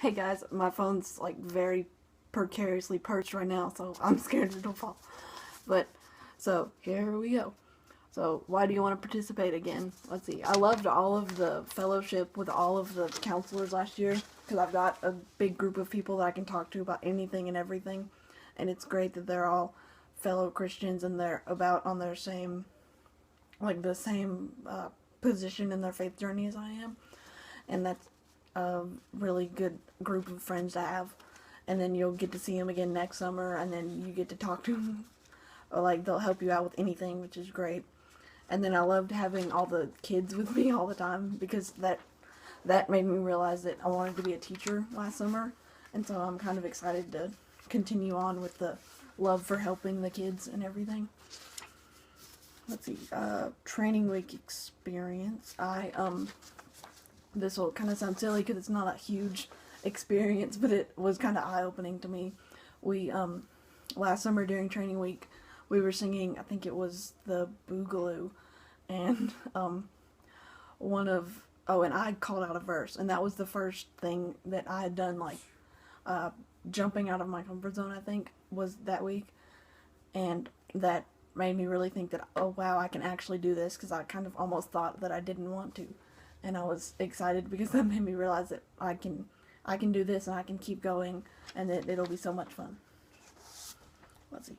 Hey guys, my phone's like very precariously perched right now, so I'm scared it'll fall. But, so here we go. So, why do you want to participate again? Let's see. I loved all of the fellowship with all of the counselors last year because I've got a big group of people that I can talk to about anything and everything. And it's great that they're all fellow Christians and they're about on their same, like the same position in their faith journey as I am. And that's a really good group of friends to have. And then you'll get to see them again next summer, and then you get to talk to them. Or like they'll help you out with anything, which is great. And then I loved having all the kids with me all the time because that made me realize that I wanted to be a teacher last summer, and so I'm kind of excited to continue on with the love for helping the kids and everything. Let's see, training week experience. This will kind of sound silly because it's not a huge experience, but it was kind of eye-opening to me. We, last summer during training week, we were singing, I think it was the Boogaloo, and, and I called out a verse, and that was the first thing that I had done, like, jumping out of my comfort zone, I think, was that week, and that made me really think that, oh wow, I can actually do this, because I kind of almost thought that I didn't want to. And I was excited because that made me realize that I can do this and I can keep going and that it'll be so much fun. Let's see.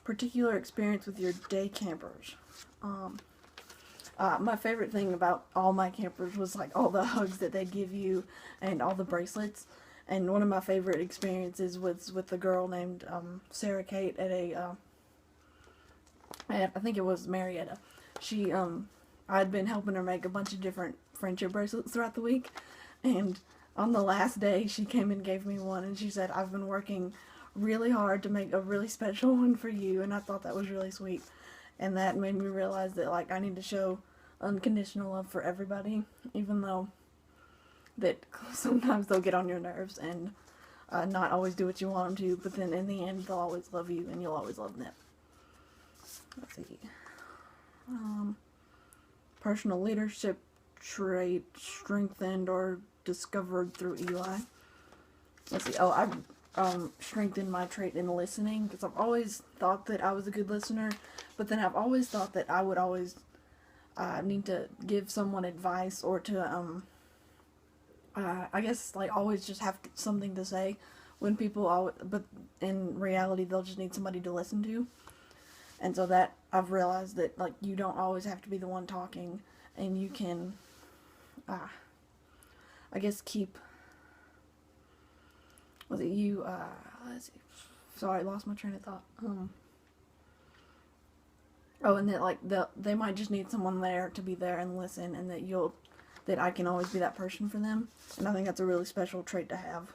Particular experience with your day campers. My favorite thing about all my campers was like all the hugs that they give you and all the bracelets. And one of my favorite experiences was with a girl named Sarah Kate at I think it was Marietta. She, I'd been helping her make a bunch of different friendship bracelets throughout the week, and on the last day, she came and gave me one, and she said, I've been working really hard to make a really special one for you, and I thought that was really sweet, and that made me realize that, like, I need to show unconditional love for everybody, even though that sometimes they'll get on your nerves and not always do what you want them to, but then in the end, they'll always love you, and you'll always love them. Let's see. Personal leadership trait strengthened or discovered through Eli. Let's see. Oh, I've strengthened my trait in listening because I've always thought that I was a good listener, but then I've always thought that I would always need to give someone advice or to I guess like always just have something to say when people but in reality they'll just need somebody to listen to. And so that I've realized that like you don't always have to be the one talking, and you can, I guess let's see. Sorry, I lost my train of thought. And that like they might just need someone there to be there and listen, and that I can always be that person for them, and I think that's a really special trait to have.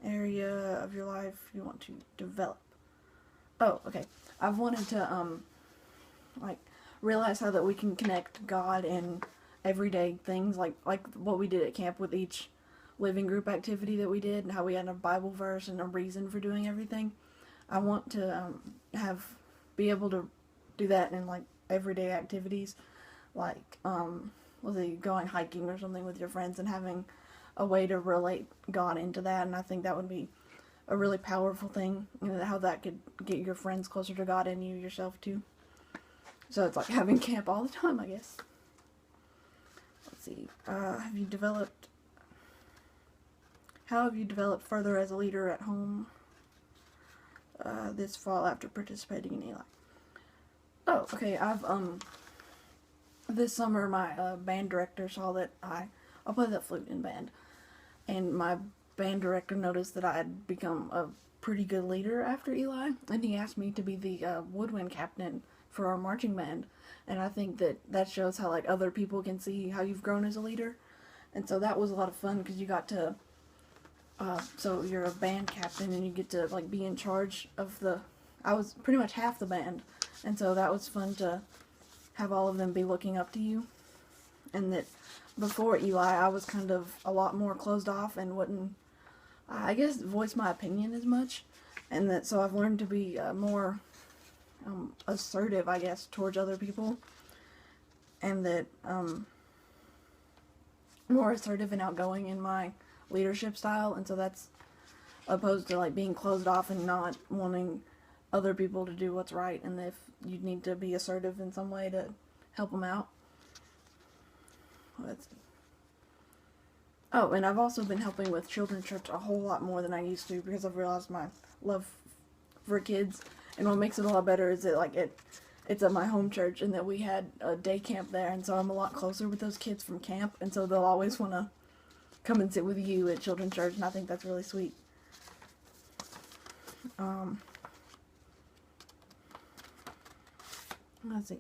Area of your life you want to develop. Oh, okay. I've wanted to, realize how that we can connect God and everyday things, like what we did at camp with each living group activity that we did, and how we had a Bible verse and a reason for doing everything. I want to, be able to do that in, like, everyday activities, like, going hiking or something with your friends and having a way to relate God into that, and I think that would be a really powerful thing, how that could get your friends closer to God and you yourself too. So it's like having camp all the time, I guess. Let's see. How have you developed further as a leader at home this fall after participating in ELI? Oh, okay. This summer my band director saw that I'll play the flute in band, and my band director noticed that I had become a pretty good leader after Eli, and he asked me to be the woodwind captain for our marching band, and I think that shows how like other people can see how you've grown as a leader, and so that was a lot of fun because you got to, so you're a band captain and you get to like be in charge of I was pretty much half the band, and so that was fun to have all of them be looking up to you, and that before Eli I was kind of a lot more closed off and wouldn't I guess voice my opinion as much, and that so I've learned to be more assertive, I guess, towards other people, and that more assertive and outgoing in my leadership style, and so that's opposed to like being closed off and not wanting other people to do what's right, and if you need to be assertive in some way to help them out. Let's see. Oh, and I've also been helping with children's church a whole lot more than I used to because I've realized my love for kids, and what makes it a lot better is that it's at my home church, and that we had a day camp there, and so I'm a lot closer with those kids from camp, and so they'll always want to come and sit with you at children's church, and I think that's really sweet. Let's see.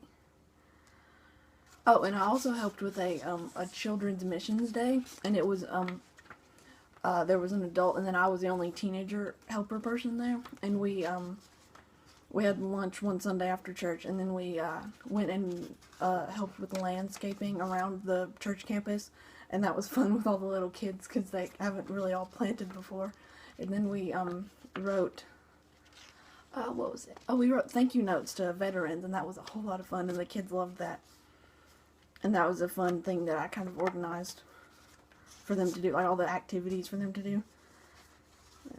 Oh, and I also helped with a children's missions day, and it was there was an adult, and then I was the only teenager helper person there, and we had lunch one Sunday after church, and then we went and helped with the landscaping around the church campus, and that was fun with all the little kids because they haven't really all planted before. And then we wrote, what was it? Oh, we wrote thank you notes to veterans, and that was a whole lot of fun, and the kids loved that. And that was a fun thing that I kind of organized for them to do, like all the activities for them to do.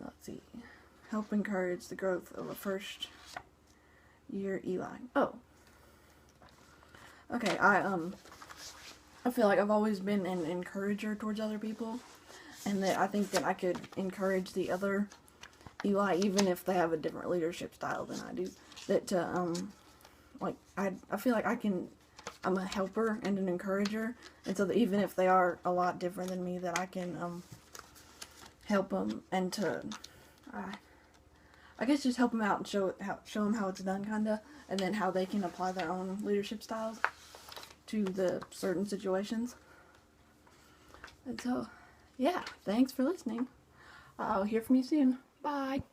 Let's see. Help encourage the growth of a first year ELI. Oh. Okay, I feel like I've always been an encourager towards other people, and that I think that I could encourage the other ELI even if they have a different leadership style than I do. That like I feel like I'm a helper and an encourager, and so that even if they are a lot different than me, that I can help them and to I guess just help them out and show them how it's done, kinda, and then how they can apply their own leadership styles to the certain situations. And so, yeah, thanks for listening. I'll hear from you soon. Bye.